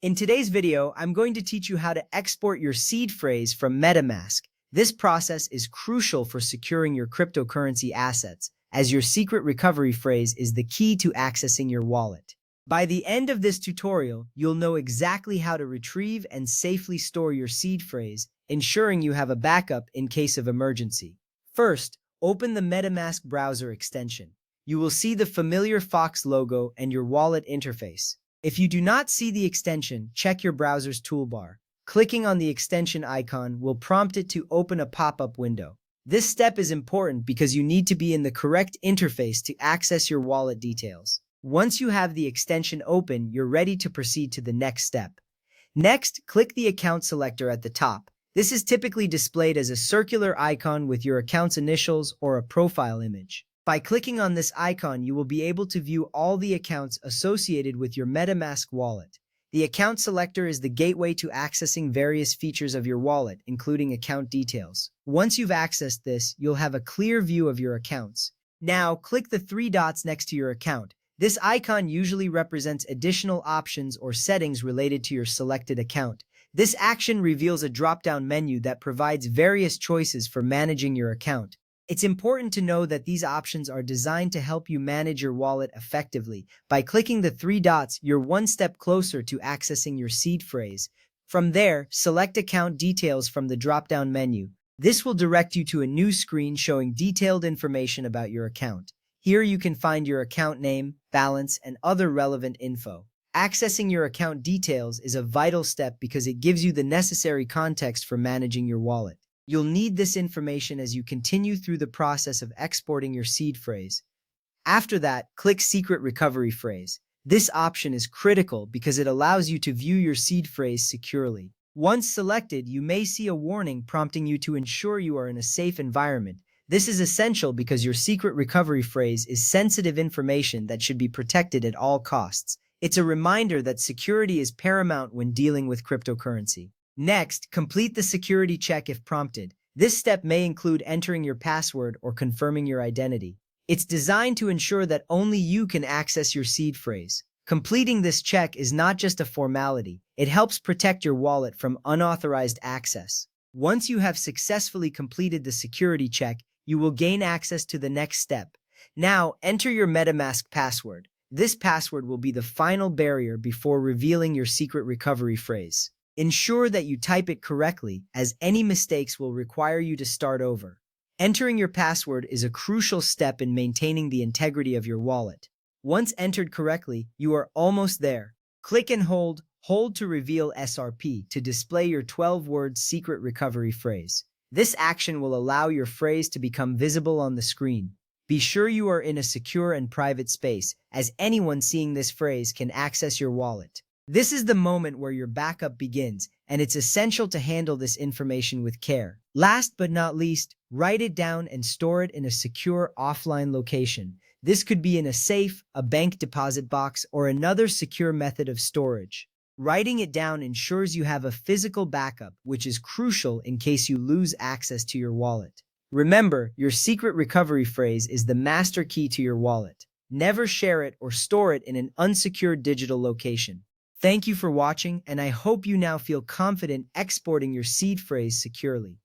In today's video, I'm going to teach you how to export your seed phrase from MetaMask. This process is crucial for securing your cryptocurrency assets, as your secret recovery phrase is the key to accessing your wallet. By the end of this tutorial, you'll know exactly how to retrieve and safely store your seed phrase, ensuring you have a backup in case of emergency. First, open the MetaMask browser extension. You will see the familiar Fox logo and your wallet interface. If you do not see the extension, check your browser's toolbar. Clicking on the extension icon will prompt it to open a pop-up window. This step is important because you need to be in the correct interface to access your wallet details. Once you have the extension open, you're ready to proceed to the next step. Next, click the account selector at the top. This is typically displayed as a circular icon with your account's initials or a profile image. By clicking on this icon, you will be able to view all the accounts associated with your MetaMask wallet. The account selector is the gateway to accessing various features of your wallet, including account details. Once you've accessed this, you'll have a clear view of your accounts. Now, click the three dots next to your account. This icon usually represents additional options or settings related to your selected account. This action reveals a drop-down menu that provides various choices for managing your account. It's important to know that these options are designed to help you manage your wallet effectively. By clicking the three dots, you're one step closer to accessing your seed phrase. From there, select Account Details from the drop-down menu. This will direct you to a new screen showing detailed information about your account. Here you can find your account name, balance, and other relevant info. Accessing your account details is a vital step because it gives you the necessary context for managing your wallet. You'll need this information as you continue through the process of exporting your seed phrase. After that, click Secret Recovery Phrase. This option is critical because it allows you to view your seed phrase securely. Once selected, you may see a warning prompting you to ensure you are in a safe environment. This is essential because your secret recovery phrase is sensitive information that should be protected at all costs. It's a reminder that security is paramount when dealing with cryptocurrency. Next, complete the security check if prompted. This step may include entering your password or confirming your identity. It's designed to ensure that only you can access your seed phrase. Completing this check is not just a formality. It helps protect your wallet from unauthorized access. Once you have successfully completed the security check, you will gain access to the next step. Now, enter your MetaMask password. This password will be the final barrier before revealing your secret recovery phrase. Ensure that you type it correctly, as any mistakes will require you to start over. Entering your password is a crucial step in maintaining the integrity of your wallet. Once entered correctly, you are almost there. Click and hold to reveal SRP to display your 12-word secret recovery phrase. This action will allow your phrase to become visible on the screen. Be sure you are in a secure and private space, as anyone seeing this phrase can access your wallet. This is the moment where your backup begins, and it's essential to handle this information with care. Last but not least, write it down and store it in a secure offline location. This could be in a safe, a bank deposit box, or another secure method of storage. Writing it down ensures you have a physical backup, which is crucial in case you lose access to your wallet. Remember, your secret recovery phrase is the master key to your wallet. Never share it or store it in an unsecured digital location. Thank you for watching, and I hope you now feel confident exporting your seed phrase securely.